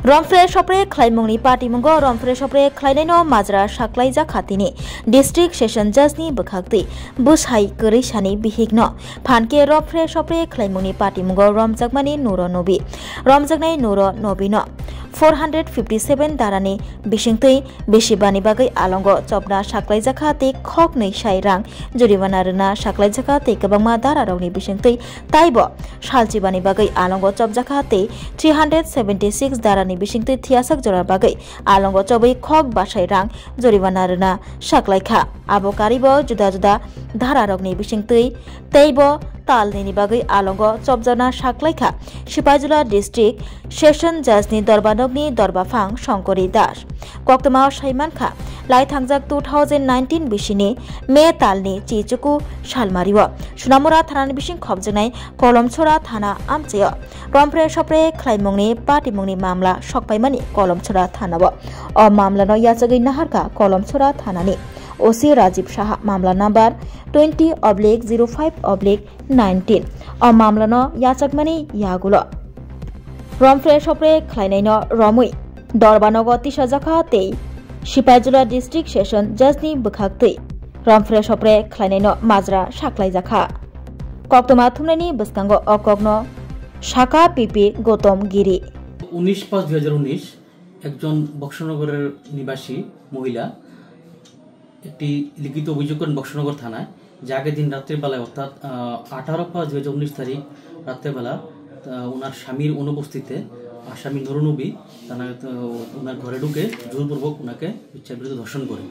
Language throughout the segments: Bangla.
रमफ्रे सप्रे ख्लाइमुंगनि पार्टीमुंगो रमफ्रे सप्रे ख्लाइनायनो माजरा साख्लाइजा खातिनि डिस्ट्रिक्ट सेशन जजनि बोखाक्ति बुसाइ गोरैसानि बिहिगनो फानके रमफ्रे सप्रे ख्लाइमुंगनि पार्टीमुंगो रमजागमानि नुरो नबि रमजागनाय नुरो नबिनो 457 दारानि बिसिंतै बेसिबानि बागै आलंगो चबना साख्लाइजाखा ते खक नै साइ रां जुरिमाना रना साख्लाइजाखा ते गोबांमा दारारावनि बिसिंतै ताइबो सालचिबानि बागै आलंगो चबजाखा ते 376 दारानि बिसिंतै थियासक जरा बागै आलंगो चबै खक बासाइ रां जुरिमाना रना साख्लाइखा आबकारिबो जुदा जुदा दारारावनि बिसिंतै तैबो तालनि बागै आलंगो चबजना साख्लाइखा सिपाइजुला डिस्ट्रिक्ट सेशन जजनि दरबानगनि दरबाफां शंकरी दास कक्तमा साइमानखा लाइथांजाक 2019 बिसिनि मे तालनि चिचुकु सालमारिव सुनामुरा थानानि बिसिं खबजनाय कलमछरा थाना आमचेय रमफ्रे सप्रे ख्लाइमुंगनि पार्टीमुंगनि मामला सकपाइमानि कलमछरा थानाव अ मामलानो याचगै नाहारका कलमछरा थानानि ओसी राजीव शाह मामला नम्बर 20/05/19 अ मामलानो याचकमानि यागुलो रमफ्रे सप्रे ख्लाइनायनो रमुइ दरबानगो तिसाजाखा ते सिपाइजुला डिस्ट्रिक्ट सेशन जजनि बोखाक्तै रमफ्रे सप्रे ख्लाइनायनो माजरा साख्लाइजाखा कक्तमा थुमनायनि बसकांगो अकग्नो शाखा पिपि गौतम गिरी 19/5/2019 একজন বক্সনগরের নিবাসী মহিলা একটি লিখিত অভিযোগ করেন বক্সনগর থানায় যে আগের দিন রাতের বেলায় অর্থাৎ 18/5/2019 তারিখ রাতের বেলা ওনার স্বামীর অনুপস্থিতিতে আসামি নুরনবী ওনার ঘরে ঢুকে জোরপূর্বক ওনাকে ইচ্ছাকৃত ধর্ষণ করে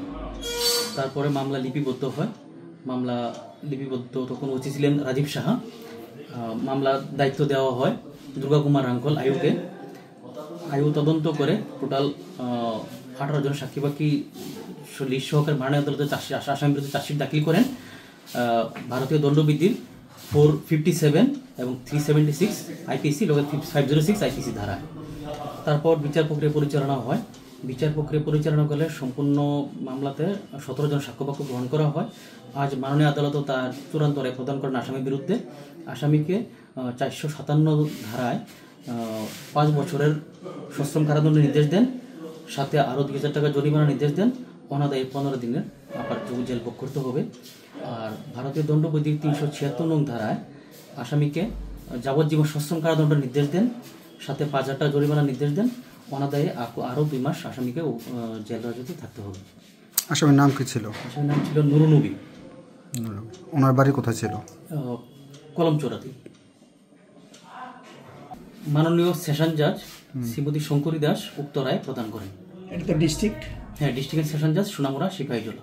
তারপরে মামলা লিপিবদ্ধ হয় মামলা লিপিবদ্ধ তখন ওসি ছিলেন রাজীব সাহা মামলা দায়িত্ব দেওয়া হয় দুর্গা কুমার রাঙ্কল আয়ুকে আয়ু তদন্ত করে টোটাল 18 জন সাক্ষী বাকি লিস্ট সহকারে মাননীয় আদালতে আসামির বিরুদ্ধে চার্জশিট দাখিল করেন ভারতীয় দণ্ডবিধির 457 এবং 376 আইপিসি লগে 506 আইপিসি ধারায় তারপর বিচার প্রক্রিয়া পরিচালনা হয় বিচার প্রক্রিয়া পরিচালনা করলে সম্পূর্ণ মামলাতে 17 জন সাক্ষ্যপক্ষ গ্রহণ করা হয় আজ মাননীয় আদালত তার চূড়ান্ত রায় প্রদান করেন আসামির বিরুদ্ধে আসামিকে 457 ধারায় 5 বছরের সশ্রম কারাদণ্ডের নির্দেশ দেন সাথে আরও 2000 টাকা জরিমানা নির্দেশ দেন অনাদায়ী 15 দিনের আপার জেল ভোগ করতে হবে আর ভারতীয় দণ্ডবিধির 376 নং ধারায় আসামিকে যাবজ্জীবন সশ্রম কারাদণ্ডের নির্দেশ দেন সাথে 5000 টাকা জরিমানা নির্দেশ দেন অনাদায়ে আরও 2 মাস আসামিকে জেল হাজতে থাকতে হবে। আসামির নাম কি ছিল? আসামির নাম ছিল নুরনবী। ওনার বাড়ি কোথায় ছিল? কলমচোরাতে। মাননীয় সেশন জাজ শ্রীমতী শঙ্করী দাস উক্ত রায় প্রদান করেন। এটা তো ডিস্ট্রিক্ট? হ্যাঁ, ডিস্ট্রিক্ট সেশন জাজ সুনামুরা সিপাহীজলা।